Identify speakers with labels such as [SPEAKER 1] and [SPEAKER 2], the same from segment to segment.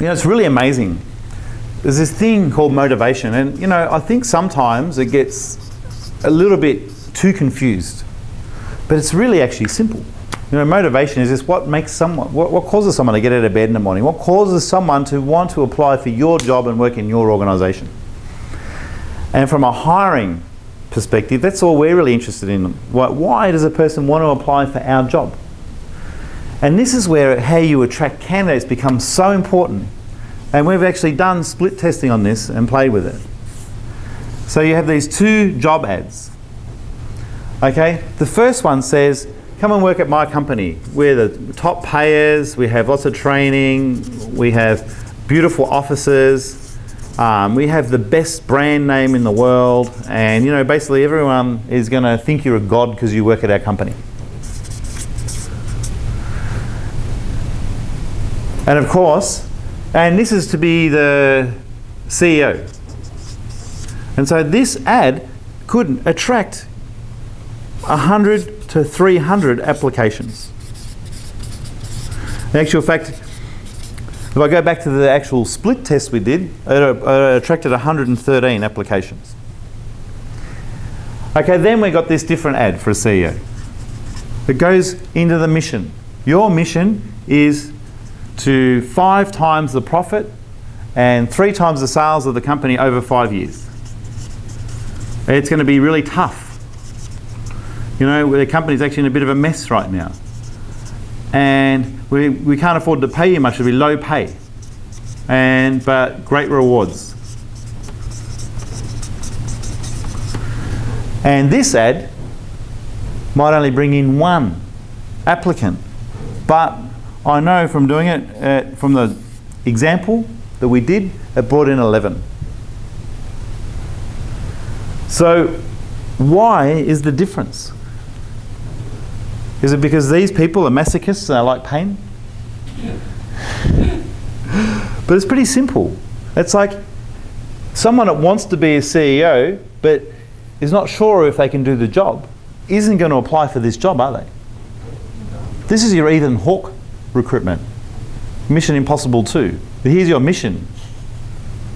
[SPEAKER 1] it's really amazing. There's this thing called motivation, and I think sometimes it gets a little bit too confused, but it's really actually simple. Motivation is just what makes someone, what causes someone to get out of bed in the morning, what causes someone to want to apply for your job and work in your organisation. And from a hiring perspective, that's all we're really interested in. Why does a person want to apply for our job? And this is where how you attract candidates becomes so important. And we've actually done split testing on this and played with it. So you have these two job ads. Okay, the first one says, come and work at my company. We're the top payers, we have lots of training, we have beautiful offices, we have the best brand name in the world, and basically everyone is going to think you're a god because you work at our company. And of course, and this is to be the CEO. And so this ad could attract 100 to 300 applications. In actual fact, if I go back to the actual split test we did, it attracted 113 applications. Okay, then we got this different ad for a CEO. It goes into the mission. Your mission is to 5 times the profit and 3 times the sales of the company over 5 years. It's going to be really tough. The company's actually in a bit of a mess right now. And we can't afford to pay you much, it'll be low pay. But great rewards. And this ad might only bring in 1 applicant, but I know from doing it, from the example that we did, it brought in 11. So why is the difference? Is it because these people are masochists and they like pain? But it's pretty simple. It's like someone that wants to be a CEO but is not sure if they can do the job isn't going to apply for this job, are they? This is your Ethan Hawke recruitment. Mission Impossible 2. But here's your mission,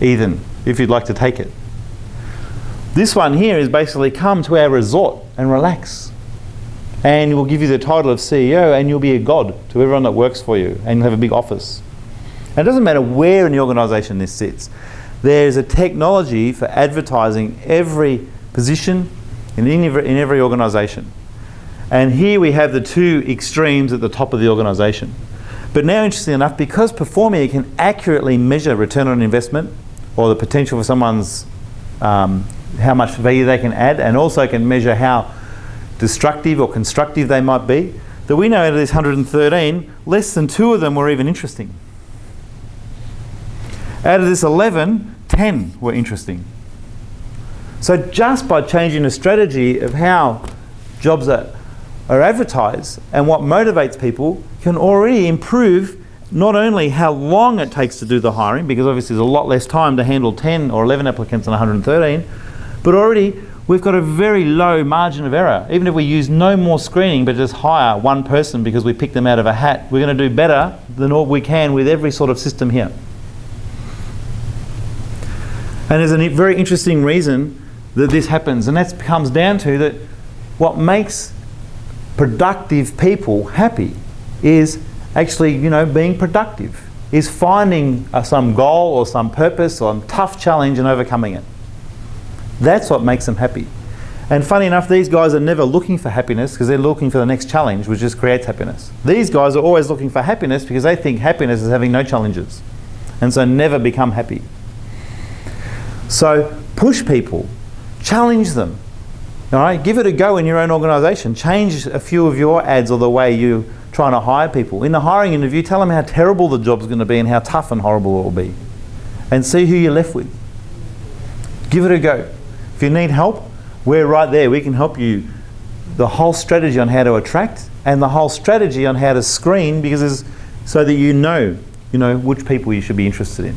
[SPEAKER 1] Ethan, if you'd like to take it. This one here is basically come to our resort and relax. And we'll give you the title of CEO and you'll be a god to everyone that works for you and you'll have a big office. And it doesn't matter where in the organisation this sits. There's a technology for advertising every position in every organisation. And here we have the 2 extremes at the top of the organisation. But now, interestingly enough, because Performia can accurately measure return on investment or the potential for someone's how much value they can add, and also can measure how destructive or constructive they might be, that we know out of this 113, less than 2 of them were even interesting. Out of this 11, 10 were interesting. So just by changing the strategy of how jobs are advertised and what motivates people can already improve not only how long it takes to do the hiring, because obviously there's a lot less time to handle 10 or 11 applicants than 113, but already we've got a very low margin of error. Even if we use no more screening but just hire 1 person because we picked them out of a hat, we're going to do better than what we can with every sort of system here. And there's a very interesting reason that this happens, and that comes down to that what makes productive people happy is actually, being productive, is finding some goal or some purpose or some tough challenge and overcoming it. That's what makes them happy. And funny enough, these guys are never looking for happiness because they're looking for the next challenge, which just creates happiness. These guys are always looking for happiness because they think happiness is having no challenges, and so never become happy. So push people, challenge them. All right, give it a go in your own organisation. Change a few of your ads or the way you're trying to hire people. In the hiring interview, tell them how terrible the job's going to be and how tough and horrible it will be, and see who you're left with. Give it a go. If you need help, we're right there. We can help you. The whole strategy on how to attract and the whole strategy on how to screen, because so that you know which people you should be interested in.